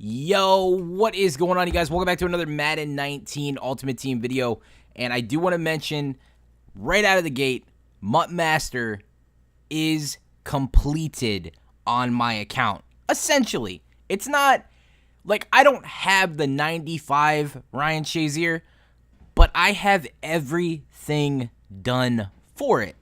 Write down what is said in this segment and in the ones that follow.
Yo, what is going on, you guys? Welcome back to another Madden 19 Ultimate Team video. And I do want to mention, right out of the gate, MUT Master is completed on my account. Essentially, it's not like I don't have the 95 Ryan Shazier, but I have everything done for it.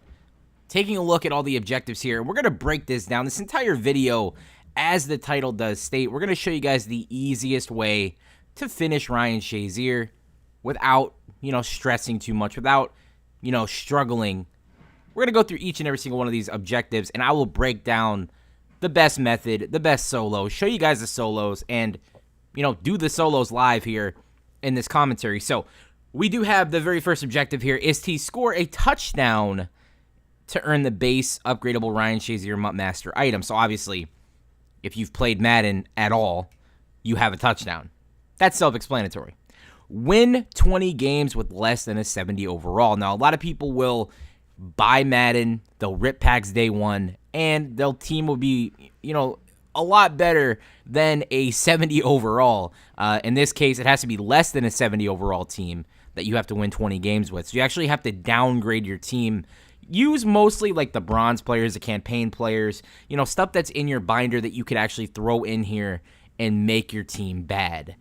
Taking a look at all the objectives here, we're going to break this down. This entire video, as the title does state, we're going to show you guys the easiest way to finish Ryan Shazier without, stressing too much, without, struggling. We're going to go through each and every single one of these objectives, and I will break down the best method, the best solo, show you guys the solos, and, do the solos live here in this commentary. So we do have the very first objective here is to score a touchdown to earn the base upgradable Ryan Shazier MUT Master item. So obviously, if you've played Madden at all, you have a touchdown. That's self-explanatory. Win 20 games with less than a 70 overall. Now, a lot of people will buy Madden, they'll rip packs day one, and their team will be, a lot better than a 70 overall. In this case, it has to be less than a 70 overall team that you have to win 20 games with. So you actually have to downgrade your team. Use mostly like the bronze players, the campaign players, stuff that's in your binder that you could actually throw in here and make your team bad.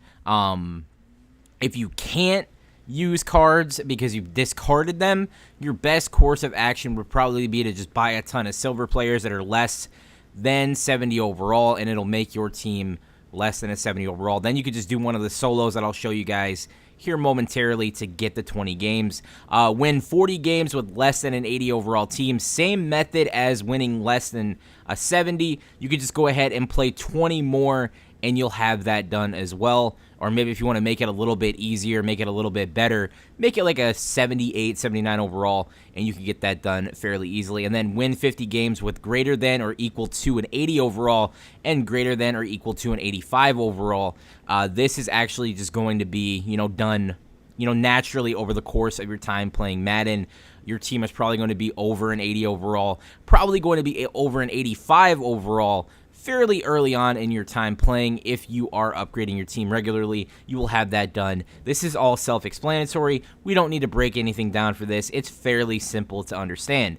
If you can't use cards because you've discarded them, your best course of action would probably be to just buy a ton of silver players that are less than 70 overall, and it'll make your team less than a 70 overall. Then you could just do one of the solos that I'll show you guys here momentarily to get the 20 games. Win 40 games with less than an 80 overall team. Same method as winning less than a 70. You could just go ahead and play 20 more and you'll have that done as well. Or maybe if you want to make it a little bit easier, make it a little bit better, make it like a 78, 79 overall, and you can get that done fairly easily. And then win 50 games with greater than or equal to an 80 overall and greater than or equal to an 85 overall. This is actually just going to be, done, naturally over the course of your time playing Madden. Your team is probably going to be over an 80 overall, probably going to be over an 85 overall, fairly early on in your time playing. If you are upgrading your team regularly, you will have that done. This is all self-explanatory. We don't need to break anything down for this. It's fairly simple to understand.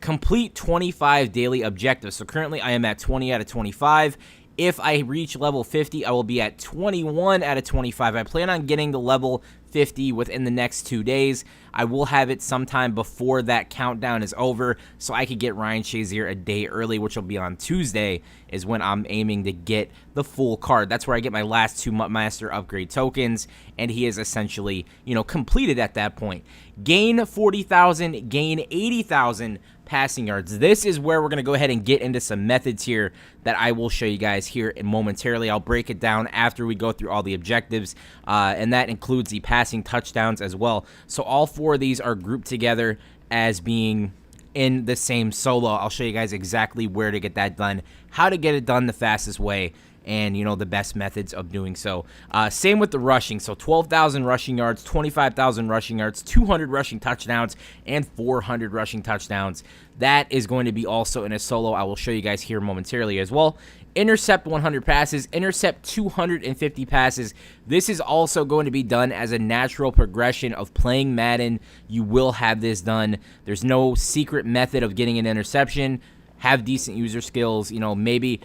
Complete 25 daily objectives. So currently I am at 20 out of 25. If I reach level 50, I will be at 21 out of 25. I plan on getting the level 50 within the next 2 days. I will have it sometime before that countdown is over, so I could get Ryan Shazier a day early, which will be on Tuesday, is when I'm aiming to get the full card. That's where I get my last 2 MUT Master upgrade tokens, and he is essentially, completed at that point. Gain 40,000, gain 80,000 passing yards. This is where we're going to go ahead and get into some methods here that I will show you guys here momentarily. I'll break it down after we go through all the objectives, and that includes the passing touchdowns as well. So all 4 of these are grouped together as being in the same solo. I'll show you guys exactly where to get that done, how to get it done the fastest way, and the best methods of doing so. Same with the rushing. So 12,000 rushing yards, 25,000 rushing yards, 200 rushing touchdowns, and 400 rushing touchdowns. That is going to be also in a solo. I will show you guys here momentarily as well. Intercept 100 passes, intercept 250 passes. This is also going to be done as a natural progression of playing Madden. You will have this done. There's no secret method of getting an interception. Have decent user skills, maybe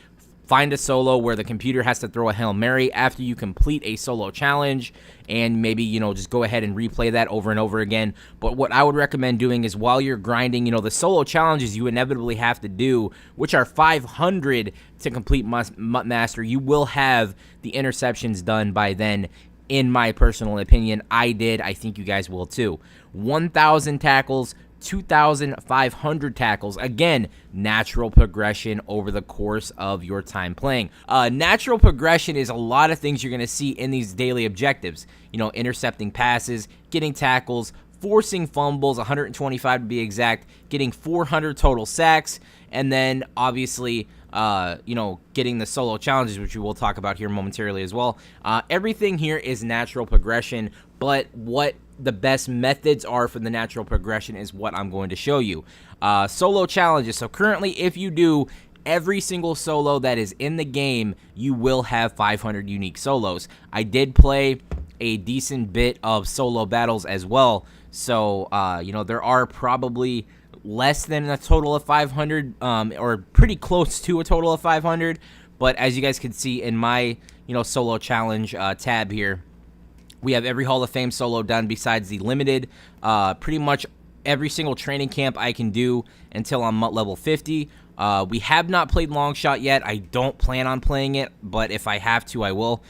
find a solo where the computer has to throw a Hail Mary after you complete a solo challenge, and maybe, just go ahead and replay that over and over again. But what I would recommend doing is while you're grinding, the solo challenges you inevitably have to do, which are 500 to complete MUT Master, you will have the interceptions done by then. In my personal opinion, I did. I think you guys will too. 1,000 tackles, 2,500 tackles. Again, natural progression over the course of your time playing. Natural progression is a lot of things you're going to see in these daily objectives. Intercepting passes, getting tackles, forcing fumbles, 125 to be exact, getting 400 total sacks, and then obviously getting the solo challenges, which we will talk about here momentarily as well. Everything here is natural progression, but what the best methods are for the natural progression is what I'm going to show you. Solo challenges. So currently, if you do every single solo that is in the game, you will have 500 unique solos. I did play a decent bit of solo battles as well, so you know, there are probably less than a total of 500, or pretty close to a total of 500. But as you guys can see in my, you know, solo challenge tab here, we have every Hall of Fame solo done besides the limited. Pretty much every single training camp I can do until I'm MUT level 50. We have not played Long Shot yet. I don't plan on playing it, but if I have to, I will.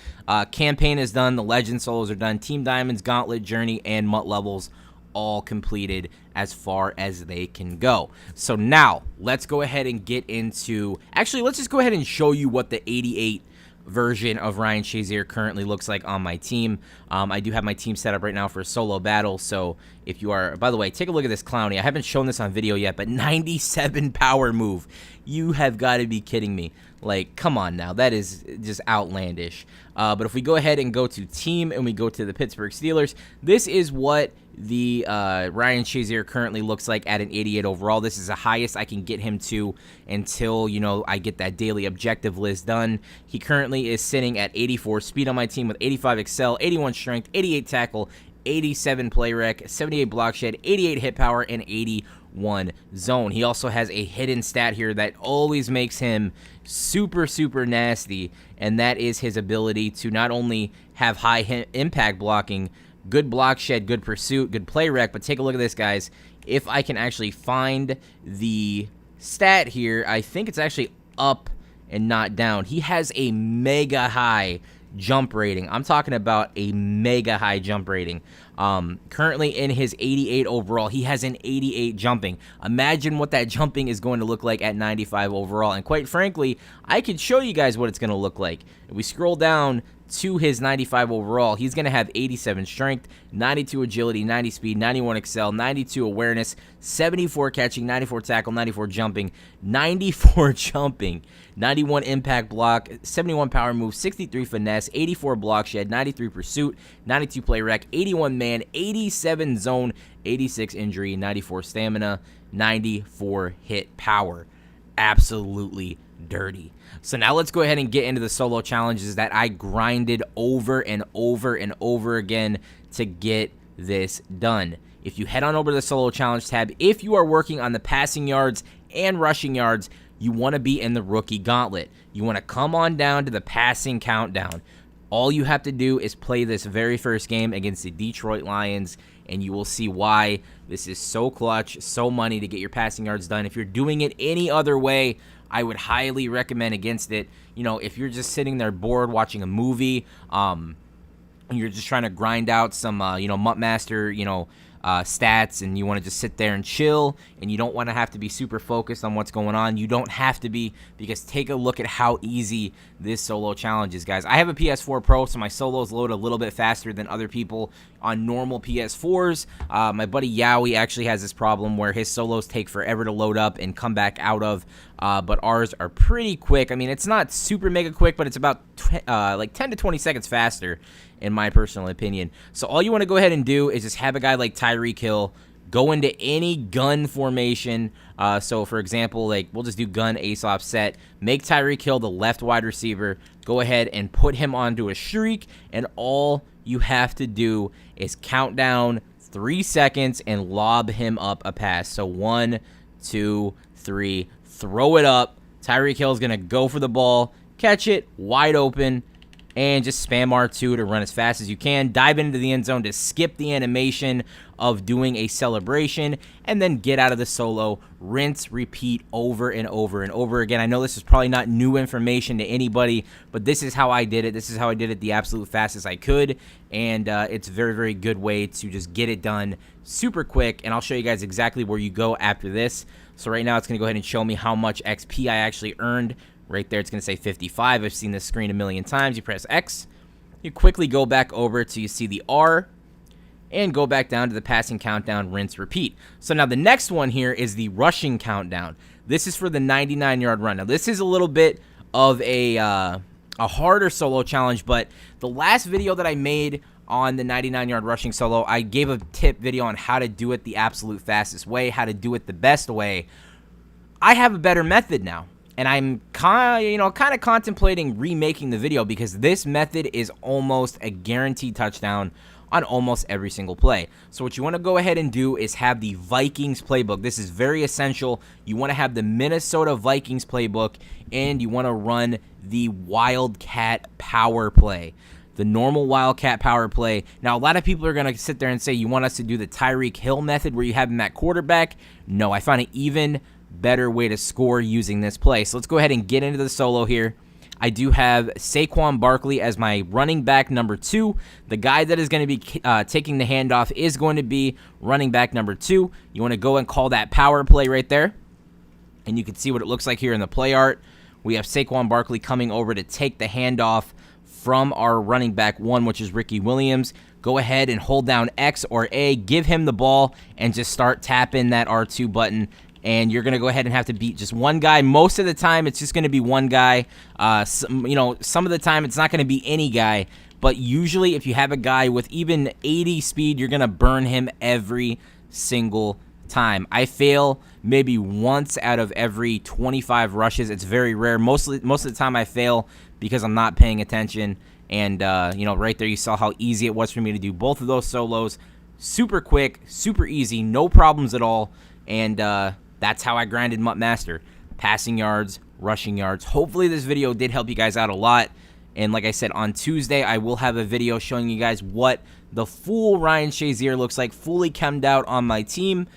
Campaign is done. The Legend solos are done. Team Diamonds, Gauntlet, Journey, and MUT levels all completed as far as they can go. So now let's go ahead and get into, actually, let's just go ahead and show you what the 88 version of Ryan Shazier currently looks like on my team. I do have my team set up right now for a solo battle, so if you are, by the way, take a look at this Clowny. I haven't shown this on video yet, but 97 power move. You have got to be kidding me. Like, come on now, that is just outlandish. But if we go ahead and go to team and we go to the Pittsburgh Steelers, this is what the Ryan Shazier currently looks like at an 88 overall. This is the highest I can get him to until, you know, I get that daily objective list done. He currently is sitting at 84 speed on my team with 85 excel, 81 strength, 88 tackle, 87 play rec, 78 block shed, 88 hit power, and 81 zone. He also has a hidden stat here that always makes him super, super nasty, and that is his ability to not only have high impact blocking, good block shed, good pursuit, good play rec, but take a look at this, guys. If I can actually find the stat here, I think it's actually up and not down. He has a mega high jump rating. I'm talking about a mega high jump rating. Currently in his 88 overall, he has an 88 jumping. Imagine what that jumping is going to look like at 95 overall. And quite frankly, I could show you guys what it's going to look like. If we scroll down to his 95 overall, he's going to have 87 strength, 92 agility, 90 speed, 91 excel, 92 awareness, 74 catching, 94 tackle, 94 jumping, 94 jumping, 91 impact block, 71 power move, 63 finesse, 84 block shed, 93 pursuit, 92 play rec, 81 man, 87 zone, 86 injury, 94 stamina, 94 hit power. Absolutely dirty. So now let's go ahead and get into the solo challenges that I grinded over and over and over again to get this done. If you head on over to the solo challenge tab, if you are working on the passing yards and rushing yards, you want to be in the rookie gauntlet. You want to come on down to the passing countdown. All you have to do is play this very first game against the Detroit Lions, and you will see why this is so clutch, so money to get your passing yards done. If you're doing it any other way, I would highly recommend against it. You know, if you're just sitting there bored watching a movie, and you're just trying to grind out some, you know, MUT Master, you know, stats, and you want to just sit there and chill, and you don't want to have to be super focused on what's going on, you don't have to be, because take a look at how easy this solo challenge is, guys. I have a PS4 Pro, so my solos load a little bit faster than other people on normal PS4s. My buddy Yowie actually has this problem where his solos take forever to load up and come back out of, but ours are pretty quick. I mean, it's not super mega quick, but it's about like 10 to 20 seconds faster, in my personal opinion. So all you want to go ahead and do is just have a guy like Tyreek Hill go into any gun formation. So for example, like we'll just do gun ace-off set, make Tyreek Hill the left wide receiver, go ahead and put him onto a streak, and all you have to do is count down 3 seconds and lob him up a pass. So 1, 2, 3, throw it up. Tyreek Hill is going to go for the ball, catch it wide open, and just spam R2 to run as fast as you can. Dive into the end zone to skip the animation of doing a celebration, and then get out of the solo. Rinse, repeat over and over and over again. I know this is probably not new information to anybody, but this is how I did it. This is how I did it the absolute fastest I could, and it's a very, very good way to just get it done super quick, and I'll show you guys exactly where you go after this. So right now it's going to go ahead and show me how much XP I actually earned. Right there, it's going to say 55. I've seen this screen a million times. You press X. You quickly go back over to you see the R, and go back down to the passing countdown, rinse, repeat. So now the next one here is the rushing countdown. This is for the 99-yard run. Now this is a little bit of a harder solo challenge, but the last video that I made on the 99-yard rushing solo, I gave a tip video on how to do it the absolute fastest way, how to do it the best way. I have a better method now. And I'm kind of contemplating remaking the video because this method is almost a guaranteed touchdown on almost every single play. So what you want to go ahead and do is have the Vikings playbook. This is very essential. You want to have the Minnesota Vikings playbook, and you want to run the Wildcat power play. The normal Wildcat power play. Now, a lot of people are going to sit there and say, you want us to do the Tyreek Hill method where you have him at quarterback? No, I find an even better way to score using this play. So let's go ahead and get into the solo here. I do have Saquon Barkley as my running back number 2. The guy that is going to be taking the handoff is going to be running back number 2. You want to go and call that power play right there. And you can see what it looks like here in the play art. We have Saquon Barkley coming over to take the handoff from our running back 1, which is Ricky Williams. Go ahead and hold down X or A, give him the ball, and just start tapping that R2 button. And you're going to go ahead and have to beat just one guy. Most of the time, it's just going to be one guy. Some of the time, it's not going to be any guy. But usually, if you have a guy with even 80 speed, you're going to burn him every single time. I fail maybe once out of every 25 rushes. It's very rare. Most of the time, I fail because I'm not paying attention. And, right there, you saw how easy it was for me to do both of those solos. Super quick, super easy, no problems at all. And, that's how I grinded MUT Master. Passing yards, rushing yards. Hopefully this video did help you guys out a lot. And like I said, on Tuesday, I will have a video showing you guys what the full Ryan Shazier looks like, fully chemmed out on my team.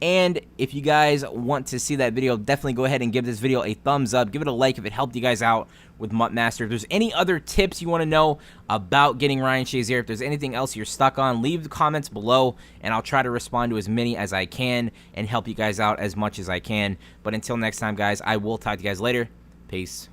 And if you guys want to see that video, definitely go ahead and give this video a thumbs up. Give it a like if it helped you guys out with MUT Master. If there's any other tips you want to know about getting Ryan Shazier, if there's anything else you're stuck on, leave the comments below, and I'll try to respond to as many as I can and help you guys out as much as I can. But until next time, guys, I will talk to you guys later. Peace.